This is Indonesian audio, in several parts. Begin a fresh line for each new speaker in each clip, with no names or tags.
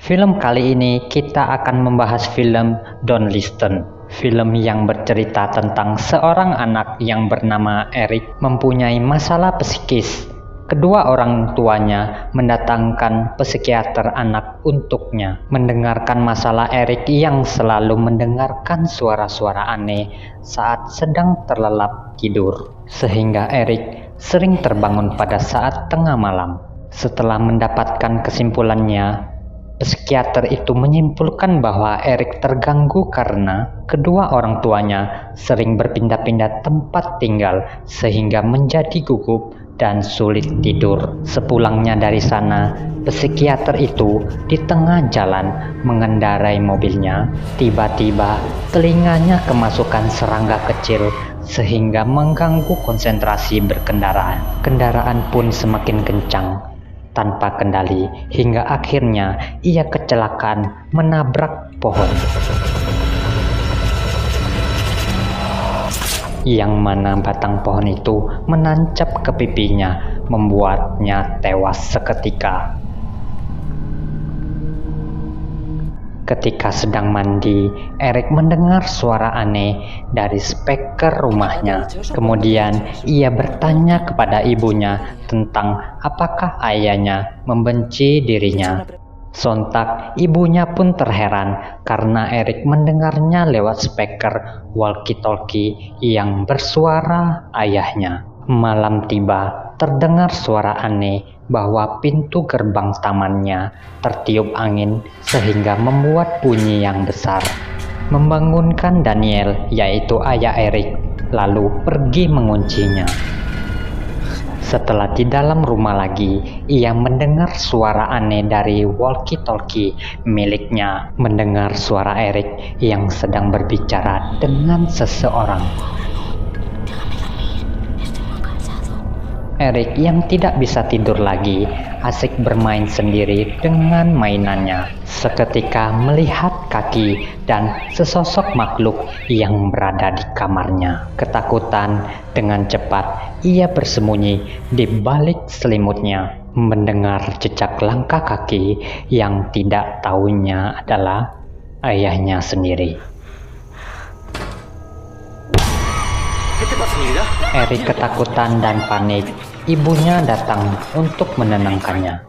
Film kali ini kita akan membahas film Don't Listen. Film yang bercerita tentang seorang anak yang bernama Eric mempunyai masalah psikis. Kedua orang tuanya mendatangkan psikiater anak untuknya. Mendengarkan masalah Eric yang selalu mendengarkan suara-suara aneh saat sedang terlelap tidur. Sehingga Eric sering terbangun pada saat tengah malam. Setelah mendapatkan kesimpulannya, psikiater itu menyimpulkan bahwa Eric terganggu karena kedua orang tuanya sering berpindah-pindah tempat tinggal sehingga menjadi gugup dan sulit tidur. Sepulangnya dari sana, psikiater itu di tengah jalan mengendarai mobilnya. Tiba-tiba telinganya kemasukan serangga kecil sehingga mengganggu konsentrasi berkendara. Kendaraan pun semakin kencang tanpa kendali hingga akhirnya ia kecelakaan menabrak pohon, yang mana batang pohon itu menancap ke pipinya, membuatnya tewas seketika. Ketika sedang mandi, Eric mendengar suara aneh dari speaker rumahnya. Kemudian ia bertanya kepada ibunya tentang apakah ayahnya membenci dirinya. Sontak ibunya pun terheran karena Eric mendengarnya lewat speaker walkie-talkie yang bersuara ayahnya. Malam tiba, terdengar suara aneh bahwa pintu gerbang tamannya tertiup angin sehingga membuat bunyi yang besar, membangunkan Daniel, yaitu ayah Eric, lalu pergi menguncinya. Setelah di dalam rumah lagi, ia mendengar suara aneh dari walkie-talkie miliknya, mendengar suara Eric yang sedang berbicara dengan seseorang. Eric yang tidak bisa tidur lagi, asik bermain sendiri dengan mainannya. Seketika melihat kaki dan sesosok makhluk yang berada di kamarnya. Ketakutan, dengan cepat ia bersembunyi di balik selimutnya, mendengar jejak langkah kaki yang tidak tahunya adalah ayahnya sendiri. Eric ketakutan dan panik. Ibunya datang untuk menenangkannya.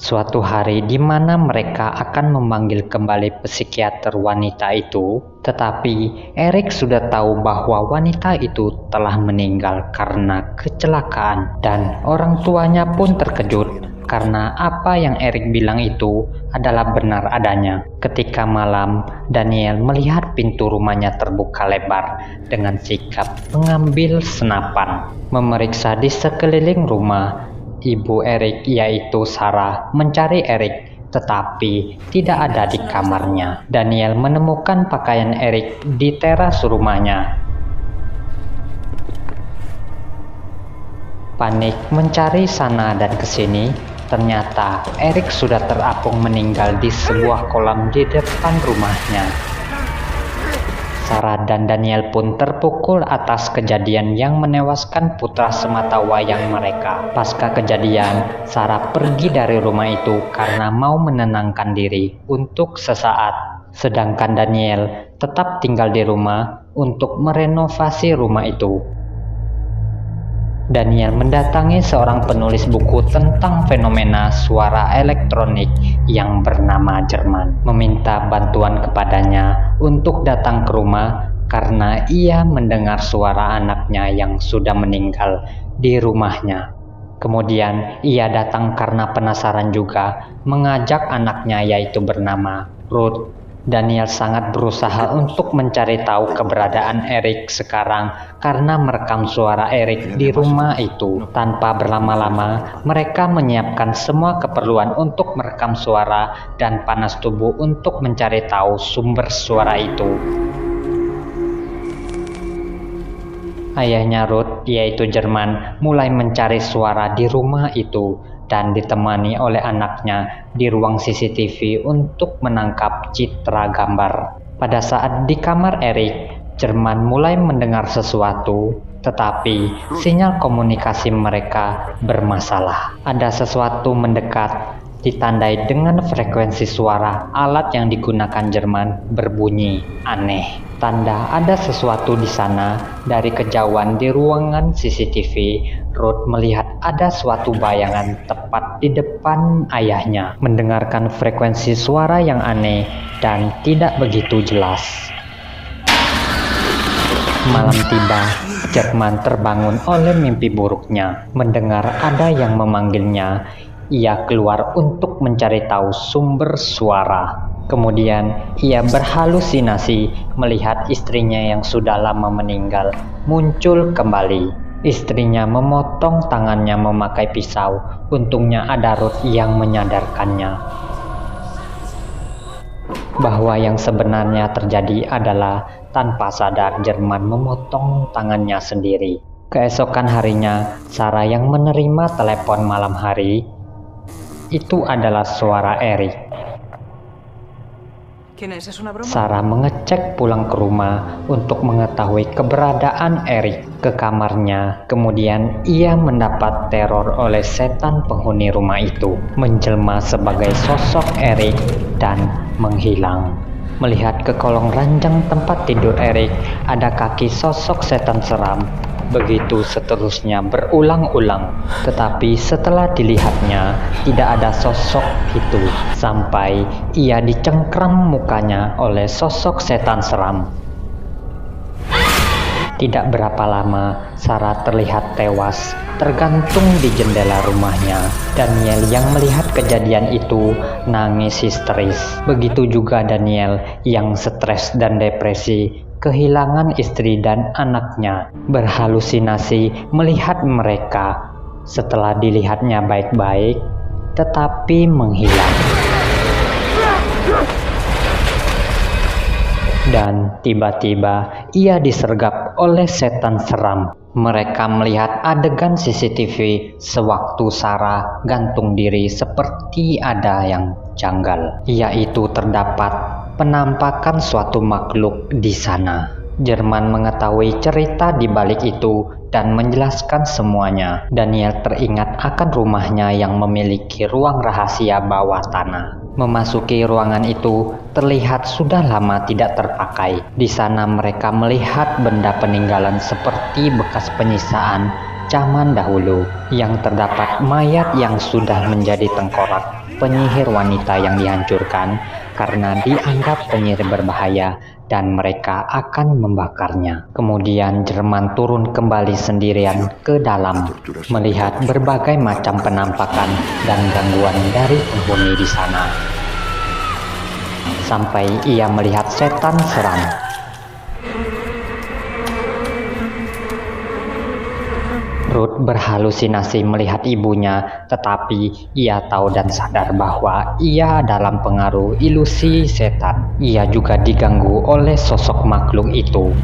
Suatu hari di mana mereka akan memanggil kembali psikiater wanita itu, tetapi Eric sudah tahu bahwa wanita itu telah meninggal karena kecelakaan, dan orang tuanya pun terkejut karena apa yang Eric bilang itu adalah benar adanya. Ketika malam, Daniel melihat pintu rumahnya terbuka lebar dengan sikap mengambil senapan, memeriksa di sekeliling rumah. Ibu Eric, yaitu Sarah, mencari Eric tetapi tidak ada di kamarnya. Daniel menemukan pakaian Eric di teras rumahnya. Panik mencari sana dan kesini. Ternyata Eric sudah terapung meninggal di sebuah kolam di depan rumahnya. Sarah dan Daniel pun terpukul atas kejadian yang menewaskan putra semata wayang mereka. Pasca kejadian, Sarah pergi dari rumah itu karena mau menenangkan diri untuk sesaat. Sedangkan Daniel tetap tinggal di rumah untuk merenovasi rumah itu. Daniel mendatangi seorang penulis buku tentang fenomena suara elektronik yang bernama Jerman, meminta bantuan kepadanya untuk datang ke rumah karena ia mendengar suara anaknya yang sudah meninggal di rumahnya. Kemudian ia datang karena penasaran juga, mengajak anaknya yaitu bernama Ruth. Daniel sangat berusaha untuk mencari tahu keberadaan Eric sekarang karena merekam suara Eric di rumah itu. Tanpa berlama-lama, mereka menyiapkan semua keperluan untuk merekam suara dan panas tubuh untuk mencari tahu sumber suara itu. Ayahnya Ruth, yaitu Jerman, mulai mencari suara di rumah itu dan ditemani oleh anaknya di ruang CCTV untuk menangkap citra gambar. Pada saat di kamar Eric, Jerman mulai mendengar sesuatu, tetapi sinyal komunikasi mereka bermasalah. Ada sesuatu mendekat ditandai dengan frekuensi suara alat yang digunakan Jerman berbunyi aneh. Tanda ada sesuatu di sana. Dari kejauhan di ruangan CCTV, Ruth melihat ada suatu bayangan tepat di depan ayahnya. Mendengarkan frekuensi suara yang aneh dan tidak begitu jelas. Malam tiba, Jerman terbangun oleh mimpi buruknya. Mendengar ada yang memanggilnya, ia keluar untuk mencari tahu sumber suara. Kemudian ia berhalusinasi melihat istrinya yang sudah lama meninggal muncul kembali. Istrinya memotong tangannya memakai pisau. Untungnya ada Ruth yang menyadarkannya bahwa yang sebenarnya terjadi adalah tanpa sadar Jerman memotong tangannya sendiri. Keesokan harinya, Sarah yang menerima telepon malam hari. Itu adalah suara Eric. Sarah mengecek pulang ke rumah untuk mengetahui keberadaan Eric ke kamarnya. Kemudian ia mendapat teror oleh setan penghuni rumah itu, menjelma sebagai sosok Eric dan menghilang. Melihat ke kolong ranjang tempat tidur Eric, ada kaki sosok setan seram. Begitu seterusnya berulang-ulang, tetapi setelah dilihatnya tidak ada sosok itu sampai ia dicengkram mukanya oleh sosok setan seram. Tidak berapa lama, Sarah terlihat tewas tergantung di jendela rumahnya. Daniel yang melihat kejadian itu nangis histeris. Begitu juga Daniel yang stres dan depresi kehilangan istri dan anaknya, berhalusinasi melihat mereka setelah dilihatnya baik-baik tetapi menghilang. Dan tiba-tiba ia disergap oleh setan seram. Mereka melihat adegan CCTV sewaktu Sarah gantung diri seperti ada yang janggal, yaitu terdapat penampakan suatu makhluk di sana. Jerman mengetahui cerita di balik itu dan menjelaskan semuanya. Daniel teringat akan rumahnya yang memiliki ruang rahasia bawah tanah. Memasuki ruangan itu terlihat sudah lama tidak terpakai. Di sana mereka melihat benda peninggalan seperti bekas penyisaan zaman dahulu, yang terdapat mayat yang sudah menjadi tengkorak penyihir wanita yang dihancurkan karena dianggap penyihir berbahaya dan mereka akan membakarnya. Kemudian Jerman turun kembali sendirian ke dalam, melihat berbagai macam penampakan dan gangguan dari penghuni di sana. Sampai ia melihat setan seram. Ruth berhalusinasi melihat ibunya, tetapi ia tahu dan sadar bahwa ia dalam pengaruh ilusi setan. Ia juga diganggu oleh sosok makhluk itu.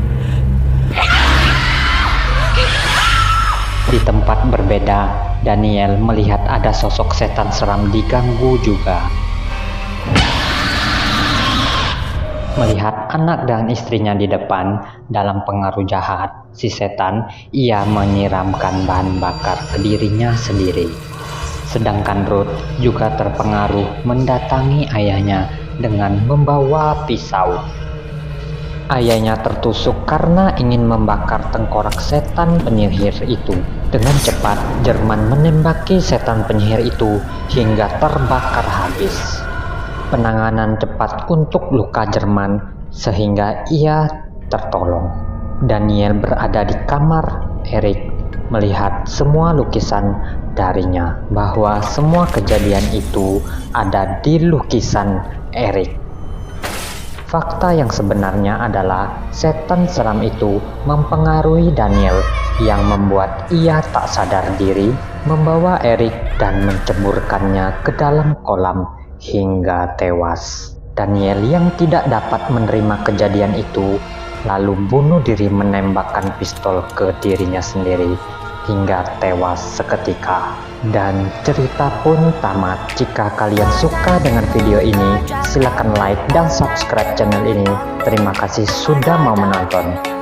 Di tempat berbeda, Daniel melihat ada sosok setan seram diganggu juga. Melihat anak dan istrinya di depan dalam pengaruh jahat si setan, ia menyiramkan bahan bakar ke dirinya sendiri. Sedangkan Ruth juga terpengaruh mendatangi ayahnya dengan membawa pisau. Ayahnya tertusuk karena ingin membakar tengkorak setan penyihir itu. Dengan cepat, Jerman menembaki setan penyihir itu hingga terbakar habis. Penanganan cepat untuk luka Jerman sehingga ia tertolong. Daniel berada di kamar Eric, melihat semua lukisan darinya, bahwa semua kejadian itu ada di lukisan Eric. Fakta yang sebenarnya adalah setan seram itu mempengaruhi Daniel yang membuat ia tak sadar diri membawa Eric dan menceburkannya ke dalam kolam hingga tewas. Daniel yang tidak dapat menerima kejadian itu lalu bunuh diri menembakkan pistol ke dirinya sendiri hingga tewas seketika. Dan cerita pun tamat. Jika kalian suka dengan video ini, silakan like dan subscribe channel ini. Terima kasih sudah mau menonton.